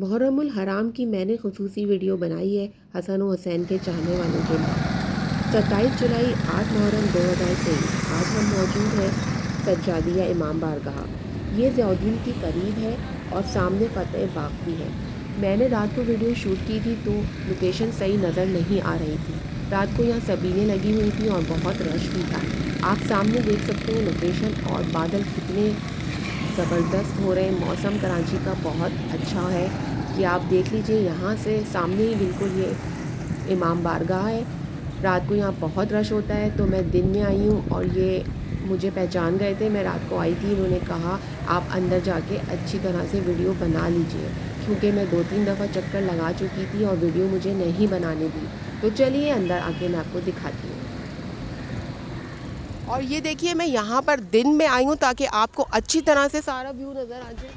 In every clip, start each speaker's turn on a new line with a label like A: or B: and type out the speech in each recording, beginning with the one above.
A: मुहर्रमुल हराम की मैंने ख़ुसूसी वीडियो बनाई है हसन व हुसैन के चाहने वालों के लिए। 27 जुलाई 8 मुहर्रम 2023। आज हम मौजूद हैं सज्जादिया इमाम बारगाह। ये ज़ियाउद्दीन के करीब है और सामने फ़तेह बाग भी है। मैंने रात को वीडियो शूट की थी तो लोकेशन सही नज़र नहीं आ रही थी। रात को यहाँ सबीलें लगी हुई थी और बहुत रश भी था। आप सामने देख सकते हैं लोकेशन और बादल कितने ज़बरदस्त हो रहे हैं। मौसम कराची का बहुत अच्छा है कि आप देख लीजिए, यहाँ से सामने ही बिल्कुल ये इमाम बारगाह है। रात को यहाँ बहुत रश होता है तो मैं दिन में आई हूँ और ये मुझे पहचान गए थे। मैं रात को आई थी, इन्होंने कहा आप अंदर जाके अच्छी तरह से वीडियो बना लीजिए, क्योंकि मैं 2-3 दफ़ा चक्कर लगा चुकी थी और वीडियो मुझे नहीं बनाने दी। तो चलिए अंदर आके मैं आपको दिखाती हूँ। और ये देखिए, मैं यहाँ पर दिन में आई हूँ ताकि आपको अच्छी तरह से सारा व्यू नज़र आ जाए,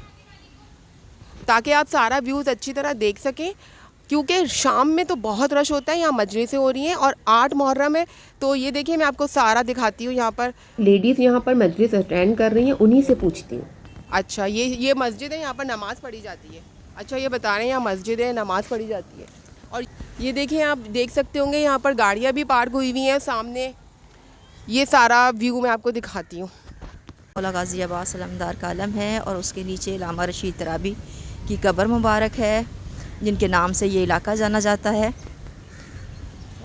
A: ताकि आप सारा व्यूज़ अच्छी तरह देख सकें, क्योंकि शाम में तो बहुत रश होता है। यहाँ मजलिसें हो रही हैं और 8 मुहर्रम है। तो ये देखिए, मैं आपको सारा दिखाती हूँ। यहाँ पर लेडीज़ यहाँ पर मजलिस अटेंड कर रही हैं, उन्हीं से पूछती हूँ। अच्छा, ये मस्जिद है, यहाँ पर नमाज़ पढ़ी जाती है। अच्छा, ये बता रहे हैं यहाँ मस्जिद है, नमाज़ पढ़ी जाती है। और ये देखिए, आप देख सकते होंगे यहाँ पर गाड़ियाँ भी पार्क हुई हुई हैं सामने। ये सारा व्यू मैं आपको दिखाती हूँ।
B: मौला गाज़ियाबाद सलमदार का आलम है और उसके नीचे अल्लामा रशीद तराबी की कब्र मुबारक है, जिनके नाम से ये इलाका जाना जाता है।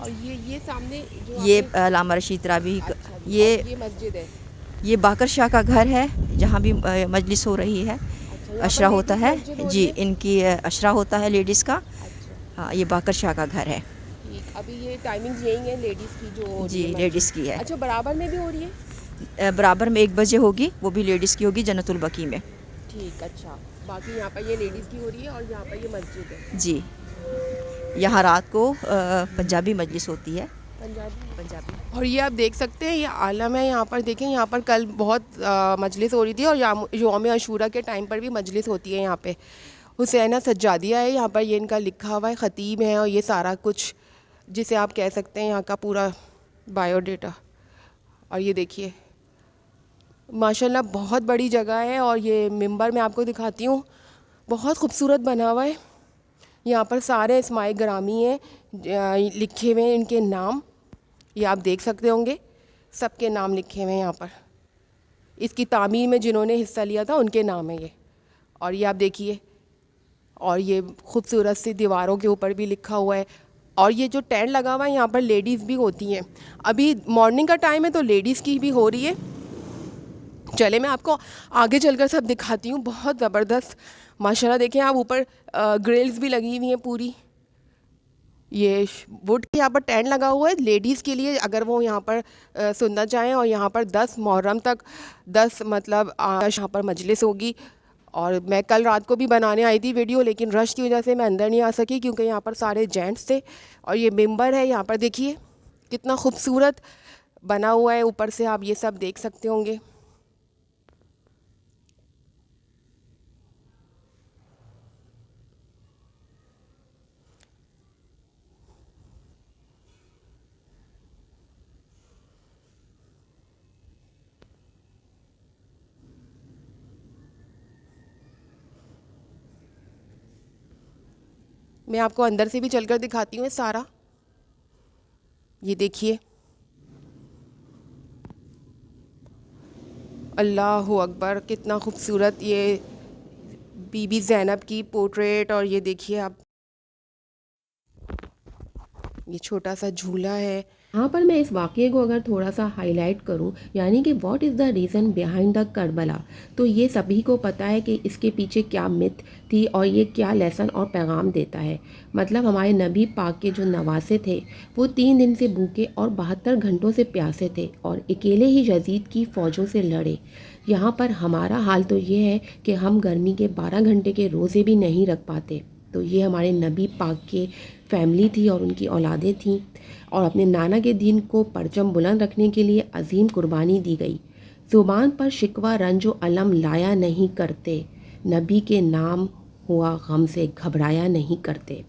A: और ये सामने जो
B: ये अल्लामा रशीद तराबी
A: अच्छा,
B: ये
A: मस्जिद है।
B: ये बाकर शाह का घर है, जहाँ भी मजलिस हो रही है,
A: अच्छा,
B: अशरा होता है जी,
A: है।
B: इनकी अशरा होता है लेडीज़ का।
A: अच्छा,
B: हाँ, ये बाकर शाह का घर है
A: ठीक। अभी ये टाइमिंग यही है लेडीज़ की जो हो रही
B: जी,
A: है
B: लेडीज़ की है।
A: अच्छा, बराबर में भी हो रही है।
B: बराबर में 1 बजे होगी, वो भी लेडीज़ की होगी जन्नतुल बकी में
A: ठीक, अच्छा। बाकी यहाँ पर ये लेडीज़ की हो रही है और यहाँ पर ये मस्जिद है।
B: जी। यहाँ रात को पंजाबी मजलिस होती है।
A: पंजाबी। और ये आप देख सकते हैं, ये आलम है। यहाँ पर देखें, यहाँ पर कल बहुत मजलिस हो रही थी और यौम अशूरा के टाइम पर भी मजलिस होती है। यहाँ पे हुसैना सज्जादिया है, यहाँ पर ये इनका लिखा हुआ है, ख़तीब है और ये सारा कुछ जिसे आप कह सकते हैं यहाँ का पूरा बायोडेटा। और ये देखिए, माशाल्लाह बहुत बड़ी जगह है। और ये मिंबर मैं आपको दिखाती हूँ, बहुत खूबसूरत बना हुआ है। यहाँ पर सारे इस्माइल ग्रामी हैं, लिखे हुए हैं इनके नाम। ये आप देख सकते होंगे, सबके नाम लिखे हुए हैं यहाँ पर। इसकी तामीर में जिन्होंने हिस्सा लिया था उनके नाम है ये। और ये आप देखिए, और ये खूबसूरत सी दीवारों के ऊपर भी लिखा हुआ है। और ये जो टेंट लगा हुआ है, यहाँ पर लेडीज़ भी होती हैं। अभी मॉर्निंग का टाइम है तो लेडीज़ की भी हो रही है। चले, मैं आपको आगे चलकर सब दिखाती हूँ। बहुत ज़बरदस्त माशाल्लाह। देखें आप, ऊपर ग्रिल्स भी लगी हुई हैं पूरी। ये वुड के यहाँ पर टेंट लगा हुआ है लेडीज़ के लिए, अगर वो यहाँ पर सुनना चाहें। और यहाँ पर 10 मुहर्रम तक 10 मतलब यहाँ पर मजलिस होगी। और मैं कल रात को भी बनाने आई थी वीडियो, लेकिन रश की वजह से मैं अंदर नहीं आ सकी, क्योंकि यहाँ पर सारे जेंट्स थे। और ये मेंबर है, यहाँ पर देखिए कितना खूबसूरत बना हुआ है। ऊपर से आप ये सब देख सकते होंगे। मैं आपको अंदर से भी चलकर दिखाती हूँ सारा। ये देखिए, अल्लाह अकबर, कितना खूबसूरत ये बीबी ज़ैनब की पोर्ट्रेट। और ये देखिए आप, ये छोटा सा झूला है। यहाँ पर मैं इस वाक़ये को अगर थोड़ा सा हाईलाइट करूँ, यानी कि what is the reason behind the Karbala, तो ये सभी को पता है कि इसके पीछे क्या मिथ थी और ये क्या लेसन और पैगाम देता है। मतलब हमारे नबी पाक के जो नवासे थे, वो 3 दिन से भूखे और 72 घंटों से प्यासे थे और अकेले ही यजीद की फ़ौजों से लड़े। यहाँ पर हमारा हाल तो ये है कि हम गर्मी के 12 घंटे के रोज़े भी नहीं रख पाते। तो ये हमारे नबी पाक के फैमिली थी और उनकी औलादें थीं, और अपने नाना के दीन को परचम बुलंद रखने के लिए अजीम कुर्बानी दी गई। ज़ुबान पर शिकवा रंजो अलम लाया नहीं करते, नबी के नाम हुआ गम से घबराया नहीं करते।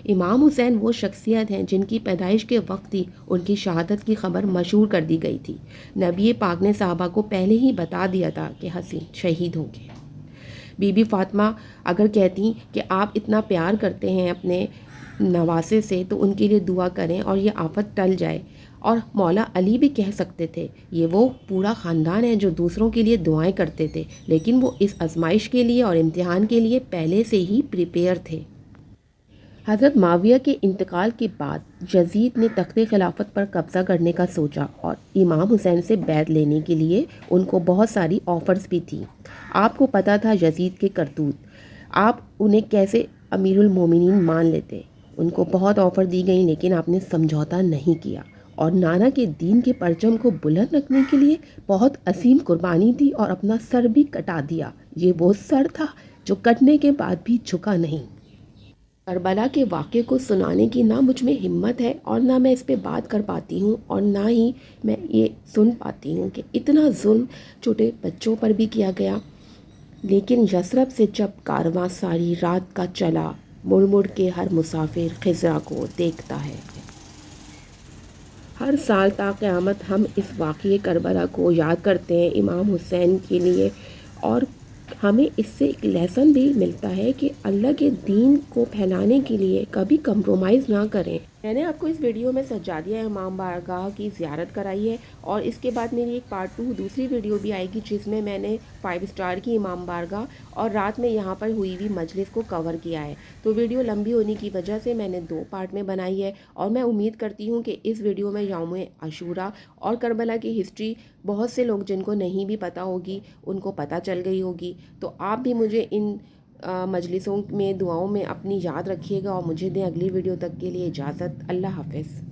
A: इमाम हुसैन वो शख्सियत हैं जिनकी पैदाइश के वक्त ही उनकी शहादत की खबर मशहूर कर दी गई थी। नबी पाक ने साहबा को पहले ही बता दिया था कि हसीन शहीद होंगे। बीबी फ़ातिमा अगर कहती कि आप इतना प्यार करते हैं अपने नवासे से तो उनके लिए दुआ करें और ये आफत टल जाए। और मौला अली भी कह सकते थे, ये वो पूरा ख़ानदान है जो दूसरों के लिए दुआएं करते थे, लेकिन वो इस आजमाइश के लिए और इम्तिहान के लिए पहले से ही प्रिपेयर थे। हज़रत माविया के इंतकाल के बाद यजीद ने तख्ते खिलाफत पर कब्ज़ा करने का सोचा और इमाम हुसैन से बैत लेने के लिए उनको बहुत सारी ऑफ़र्स भी थी। आपको पता था यजीद के करतूत, आप उन्हें कैसे अमीरुल मोमिनीन मान लेते। उनको बहुत ऑफ़र दी गई लेकिन आपने समझौता नहीं किया और नाना के दीन के परचम को बुलंद रखने के लिए बहुत असीम कुर्बानी दी और अपना सर भी कटा दिया। ये वो सर था जो कटने के बाद भी झुका नहीं। करबला के वाक़े को सुनाने की ना मुझ में हिम्मत है और ना मैं इस पे बात कर पाती हूँ और ना ही मैं ये सुन पाती हूँ कि इतना जुल्म छोटे बच्चों पर भी किया गया। लेकिन यसरब से जब कारवां सारी रात का चला, मुड़ मुड़ के हर मुसाफिर खिज़रा को देखता है। हर साल ता क़यामत हम इस वाक़ये करबला को याद करते हैं इमाम हुसैन के लिए, और हमें इससे एक लेसन भी मिलता है कि अल्लाह के दीन को फैलाने के लिए कभी कंप्रोमाइज़ ना करें। मैंने आपको इस वीडियो में सज्जादिया इमाम बारगाह की ज़ियारत कराई है और इसके बाद मेरी एक पार्ट 2 दूसरी वीडियो भी आएगी जिसमें मैंने 5 स्टार की इमाम बारगाह और रात में यहाँ पर हुई हुई मजलिस को कवर किया है। तो वीडियो लंबी होने की वजह से मैंने 2 पार्ट में बनाई है और मैं उम्मीद करती हूँ कि इस वीडियो में यौम आशूरा और करबला की हिस्ट्री बहुत से लोग जिनको नहीं भी पता होगी उनको पता चल गई होगी। तो आप भी मुझे इन मजलिसों में दुआओं में अपनी याद रखिएगा और मुझे दें अगली वीडियो तक के लिए इजाज़त। अल्लाह हाफ़िज़।